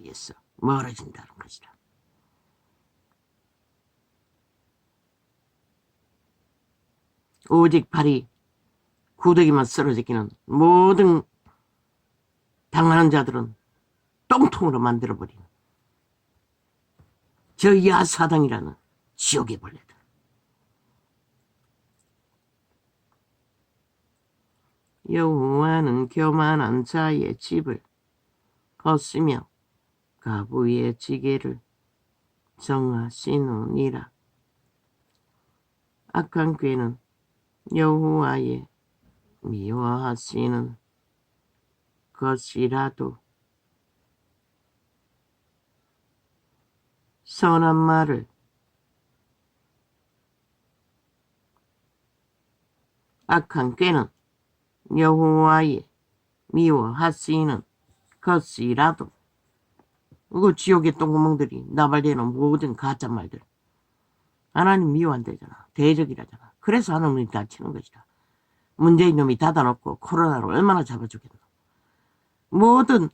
자리에서 멀어진다는 것이다. 오직 발이 구더기만 쓰러지기는 모든 당하는 자들은 똥통으로 만들어버린 저 야사당이라는 지옥의 벌레들. 여호와는 교만한 자의 집을 걷으며 가부의 지게를 정하시느니라. 악한 꾀는 여호와의 미워하시는 것이라도 선한 말을 악한 꾀는 여호와의 미워하시는 것이라도 그 지옥의 똥구멍들이 나발되는 모든 가짜말들 하나님 미워한대잖아. 대적이라잖아. 그래서 하나님이 다치는 것이다. 문재인 놈이 닫아놓고 코로나로 얼마나 잡아주겠노. 모든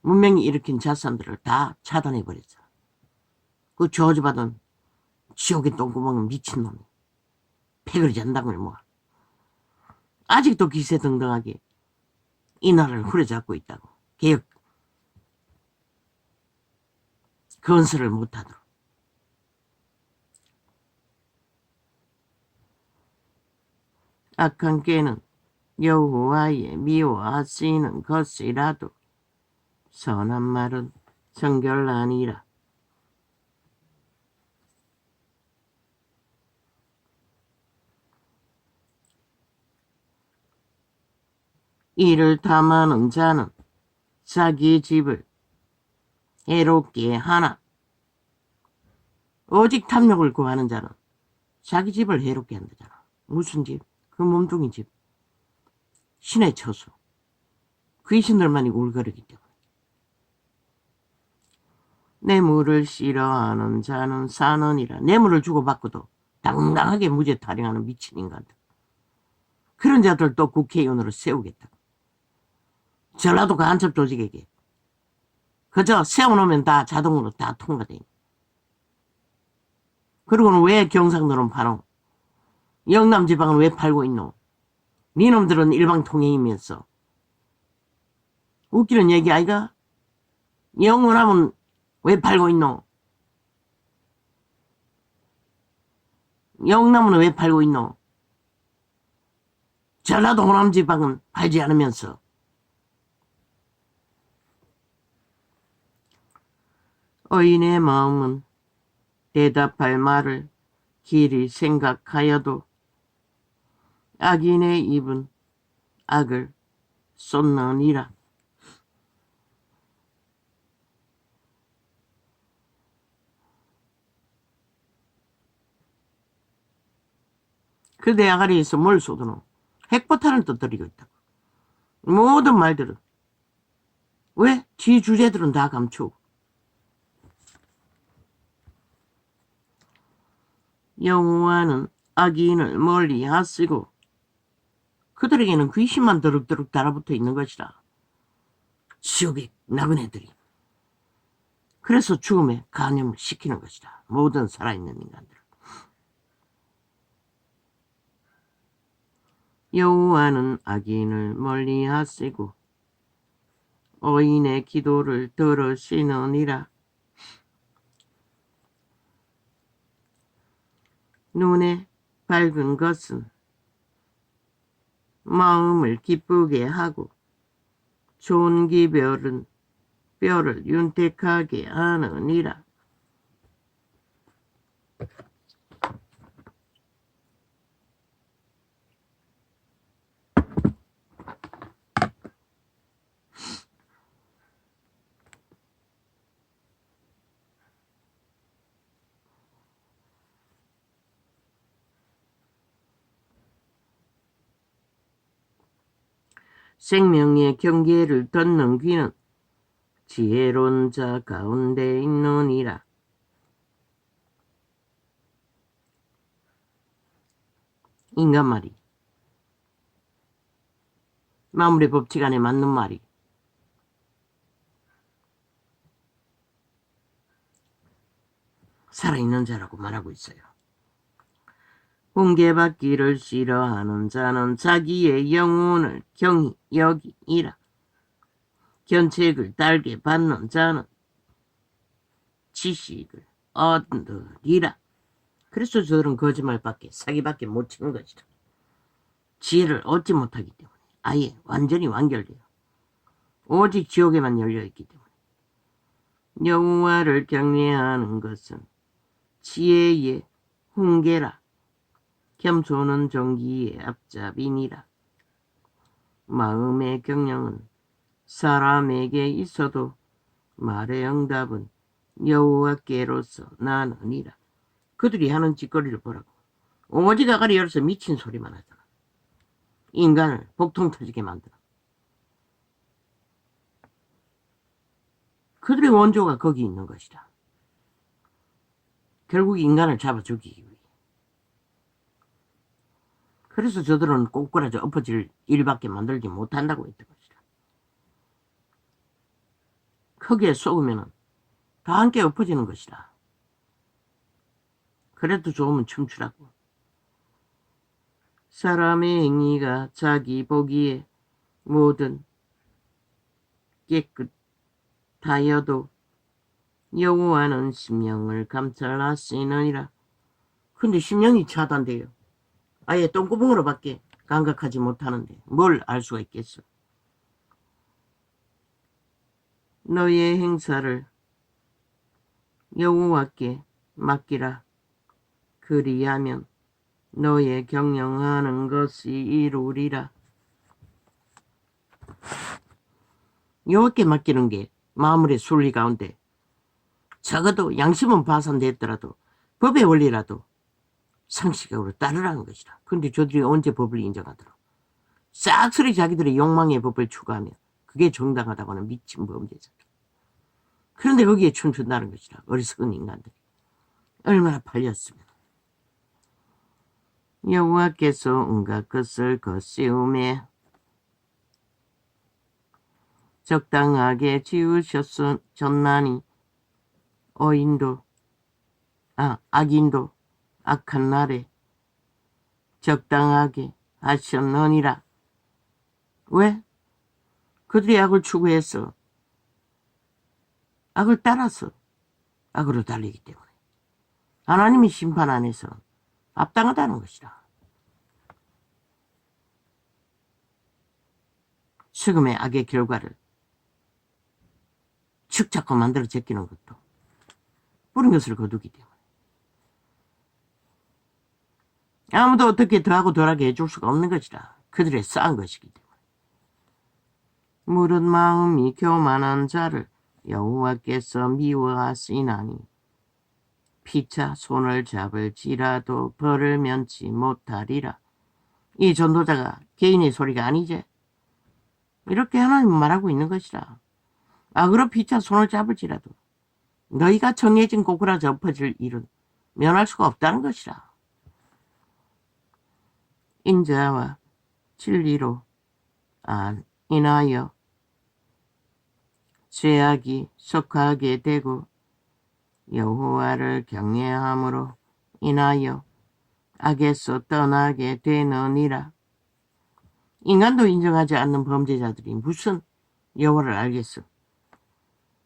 문명이 일으킨 자산들을 다 차단해버렸잖아. 그 저주받은 지옥의 똥구멍은 미친놈이 폐거리 잔당을 모아 아직도 기세등등하게 이 나라를 후려잡고 있다고. 개혁 건설을 못하도록. 악한 꾀는 여호와의 미워하시는 것이라도 선한 말은 정결하니라. 이를 탐하는 자는 자기 집을 해롭게 하나. 오직 탐욕을 구하는 자는 자기 집을 해롭게 한다잖아. 무슨 집? 그 몸뚱이 집. 신의 처소. 귀신들만이 울거리기 때문에. 뇌물을 싫어하는 자는 사느니라. 뇌물을 주고받고도 당당하게 무죄 타령하는 미친 인간들. 그런 자들 또 국회의원으로 세우겠다. 전라도 간첩 조직에게 그저 세워놓으면 다 자동으로 다 통과돼. 그리고는 왜 경상도는 파노? 영남지방은 왜 팔고 있노? 니놈들은 일방통행이면서. 웃기는 얘기 아이가? 영원하면 왜 팔고 있노? 영남은 왜 팔고 있노? 전라도 호남지방은 팔지 않으면서. 의인의 마음은 대답할 말을 길이 생각하여도 악인의 입은 악을 쏟느니라. 그대 아가리에서 뭘 쏟아놓어? 핵포탄을 터뜨리고 있다고. 모든 말들은. 왜? 지 주제들은 다 감추고. 여호와는 악인을 멀리 하시고 그들에게는 귀신만 드륵드륵 달아붙어 있는 것이라. 지옥의 나그네들이. 그래서 죽음에 간염을 시키는 것이다. 모든 살아있는 인간들. 여호와는 악인을 멀리 하시고 의인의 기도를 들으시느니라. 눈에 밝은 것은 마음을 기쁘게 하고 좋은 기별은 뼈를 윤택하게 하느니라. 생명의 경계를 걷는 귀는 지혜로운 자 가운데 있느니라. 인간말이. 마무리 법칙 안에 맞는 말이. 살아있는 자라고 말하고 있어요. 훈계받기를 싫어하는 자는 자기의 영혼을 경히 여기니라. 견책을 달게 받는 자는 지식을 얻으리라. 그래서 저들은 거짓말밖에 사기밖에 못 치는 것이다. 지혜를 얻지 못하기 때문에 아예 완전히 완결돼요. 오직 지옥에만 열려있기 때문에. 여호와를 경외하는 것은 지혜의 훈계라. 겸손은 정기의 앞잡이니라. 마음의 경영은 사람에게 있어도 말의 응답은 여호와께로서 나느니라. 그들이 하는 짓거리를 보라고. 오직 아가리 열어서 미친 소리만 하잖아. 인간을 복통 터지게 만들어. 그들의 원조가 거기 있는 것이다. 결국 인간을 잡아 죽이기 위해. 그래서 저들은 꼬꾸라져 엎어질 일밖에 만들지 못한다고 했던 것이다. 거기에 쏘으면 다 함께 엎어지는 것이다. 그래도 좋으면 춤추라고. 사람의 행위가 자기 보기에 모든 깨끗하여도 여호와는 심령을 감찰하시느니라. 근데 심령이 차단돼요. 아예 똥구멍으로밖에 감각하지 못하는데 뭘 알 수가 있겠어. 너의 행사를 여호와께 맡기라. 그리하면 너의 경영하는 것이 이루리라. 여호와께 맡기는 게 마무리 순리 가운데 적어도 양심은 파산됐더라도 법의 원리라도 상식적으로 따르라는 것이다. 근데 저들이 언제 법을 인정하더라. 싹쓸이 자기들의 욕망의 법을 추구하며 그게 정당하다고 하는 미친 범죄자들. 그런데 거기에 춤춘다는 것이다. 어리석은 인간들이. 얼마나 팔렸으면. 여호와께서 온갖 것을 거시우매 적당하게 지으셨나니 악인도 악한 날에 적당하게 하셨느니라. 왜? 그들이 악을 추구해서 악을 따라서 악으로 달리기 때문에 하나님이 심판 안에서 합당하다는 것이다. 지금의 악의 결과를 축 잡고 만들어 제끼는 것도 뿌린 것을 거두기 때문에 아무도 어떻게 더하고 덜하게 해줄 수가 없는 것이다. 그들의 쌓은 것이기 때문에. 무릇 마음이 교만한 자를 여호와께서 미워하시나니 피차 손을 잡을지라도 벌을 면치 못하리라. 이 전도자가 개인의 소리가 아니지. 이렇게 하나님은 말하고 있는 것이라. 악으로 피차 손을 잡을지라도 너희가 정해진 고꾸라져 엎어질 일은 면할 수가 없다는 것이라. 인자와 진리로 인하여 죄악이 속하게 되고 여호와를 경외함으로 인하여 악에서 떠나게 되느니라. 인간도 인정하지 않는 범죄자들이 무슨 여호와를 알겠어.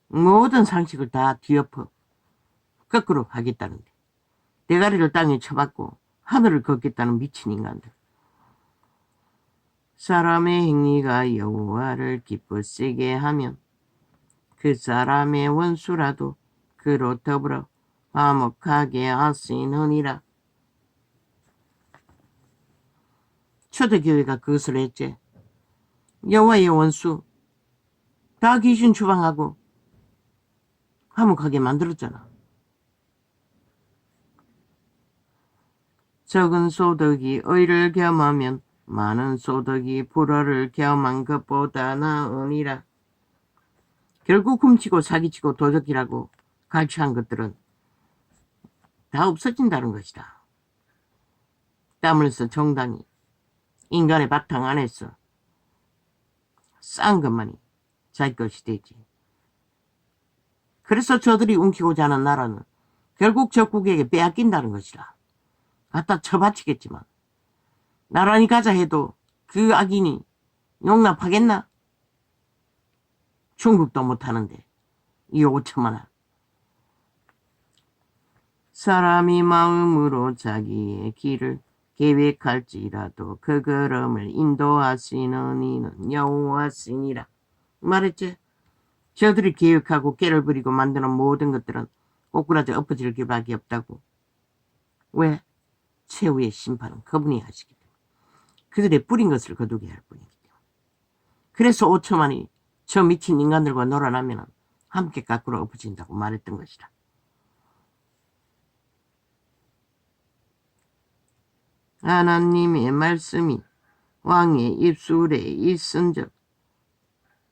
모든 상식을 다 뒤엎어 거꾸로 하겠다는데 대가리를 땅에 쳐박고 하늘을 걷겠다는 미친 인간들. 사람의 행위가 여호와를 기쁘시게 하면 그 사람의 원수라도 그로 더불어 화목하게 하시느니라. 초대교회가 그것을 했지. 여호와의 원수 다 귀신 추방하고 화목하게 만들었잖아. 적은 소득이 의를 겸하면 많은 소득이 불의를 겸한 것보다 나으니라. 결국 훔치고 사기치고 도적질하고 갈취한 것들은 다 없어진다는 것이다. 땀 흘려서 정당히 인간의 바탕 안에서 쌓은 것만이 자기 것이 되지. 그래서 저들이 움키고자 하는 나라는 결국 저 국에게 빼앗긴다는 것이라. 갖다 처바치겠지만 나란히 가자 해도 그 악인이 용납하겠나? 중국도 못하는데 이 5천만 원. 사람이 마음으로 자기의 길을 계획할지라도 그 걸음을 인도하시는 이는 여호와시니라. 말했지? 저들이 계획하고 깨를 부리고 만드는 모든 것들은 꼬꾸라져 엎어질 기밖에 없다고. 왜? 최후의 심판은 그분이 하시기 때문에. 그들의 뿌린 것을 거두게 할 뿐이기 때문에. 그래서 5천만이 저 미친 인간들과 놀아나면 함께 거꾸로 엎어진다고 말했던 것이라. 하나님의 말씀이 왕의 입술에 있은즉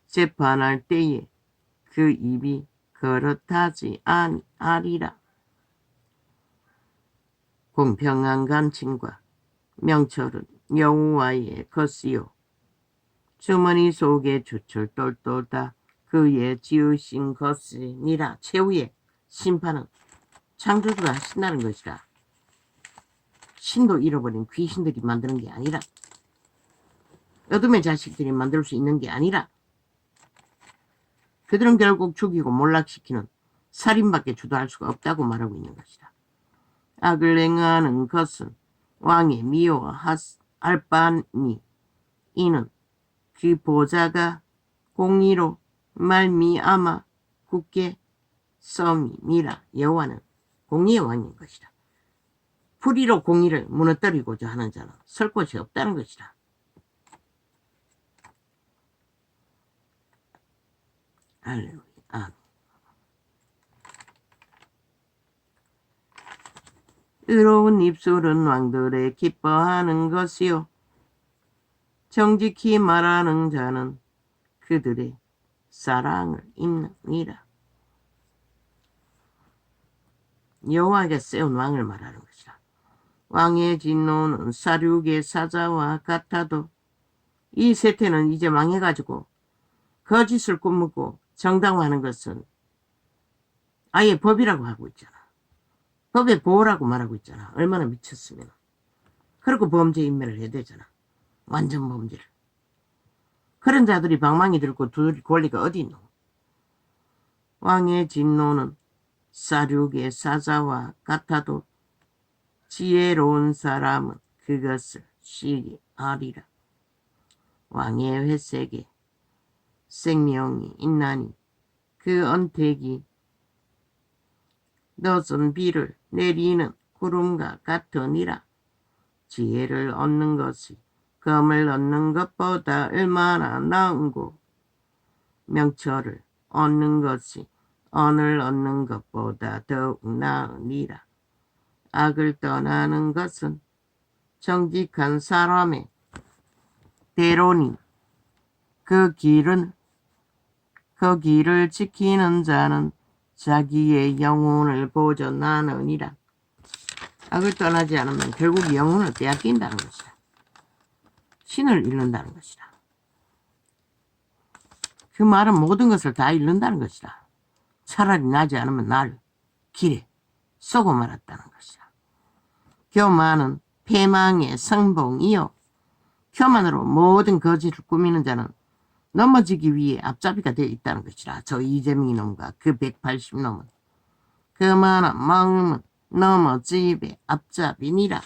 재판할 때에 그 입이 거릇하지 아니하리라. 공평한 간칭과 명철은 여호와의 것이요 주머니 속에 주철 똘똘다 그의 지으신 것이니라. 최후의 심판은 창조주가 하신다는 것이라. 신도 잃어버린 귀신들이 만드는 게 아니라, 어둠의 자식들이 만들 수 있는 게 아니라, 그들은 결국 죽이고 몰락시키는 살인밖에 주도할 수가 없다고 말하고 있는 것이다. 악을 행하는 것은 왕의 미워할 바니 이는 그 보좌가 공의로 말미암아 굳게 썸이니라. 여호와는 공의의 왕인 것이다. 불의로 공의를 무너뜨리고자 하는 자는 설 곳이 없다는 것이다. 할렐루야. 아멘. 의로운 입술은 왕들의 기뻐하는 것이요 정직히 말하는 자는 그들의 사랑을 입느니라. 여호와가 세운 왕을 말하는 것이라. 왕의 진노는 사륙의 사자와 같아도 이 세태는 이제 망해가지고 거짓을 꾸미고 정당화하는 것은 아예 법이라고 하고 있잖아. 법의 보호라고 말하고 있잖아. 얼마나 미쳤으면. 그리고 범죄 인멸을 해야 되잖아. 완전 범죄를. 그런 자들이 방망이 들고 둘 권리가 어디 있노? 왕의 진노는 사륙의 사자와 같아도 지혜로운 사람은 그것을 시기하리라. 왕의 회색에 생명이 있나니 그 언택이 늦은 비를 내리는 구름과 같으니라. 지혜를 얻는 것이 금을 얻는 것보다 얼마나 나은고 명철을 얻는 것이 언을 얻는 것보다 더욱 나으니라. 악을 떠나는 것은 정직한 사람의 대로니 그 길을 지키는 자는 자기의 영혼을 보존하느니라. 악을 떠나지 않으면 결국 영혼을 빼앗긴다는 것이다. 신을 잃는다는 것이다. 그 말은 모든 것을 다 잃는다는 것이다. 차라리 나지 않으면 날 길에 쏘고 말았다는 것이다. 교만은 패망의 성봉이요 교만으로 모든 거짓을 꾸미는 자는 넘어지기 위해 앞잡이가 되어 있다는 것이라. 저 이재명이 놈과 그 180놈은 교만한 마음은 넘어집의 앞잡이니라.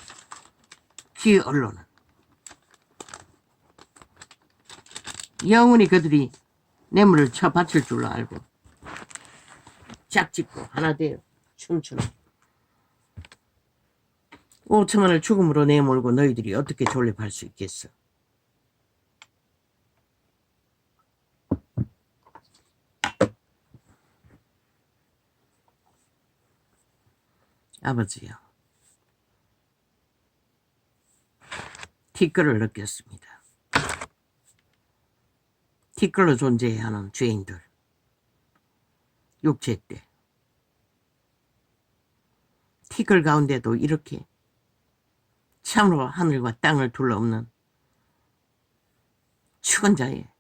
그 언론은 영원히 그들이 뇌물을 쳐 바칠 줄로 알고 짝짓고 하나 되어 춤추는 5천만을 죽음으로 내몰고 너희들이 어떻게 존립할 수 있겠어? 아버지요, 티끌을 느꼈습니다. 티끌로 존재해야 하는 죄인들, 육체 때 티끌 가운데도 이렇게 참으로 하늘과 땅을 둘러없는 죽은 자의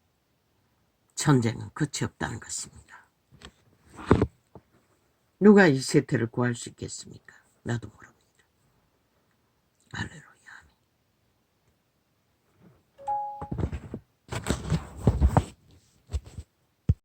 전쟁은 끝이 없다는 것입니다. 누가 이 세태를 구할 수 있겠습니까? 나도 모릅니다. 할렐루야.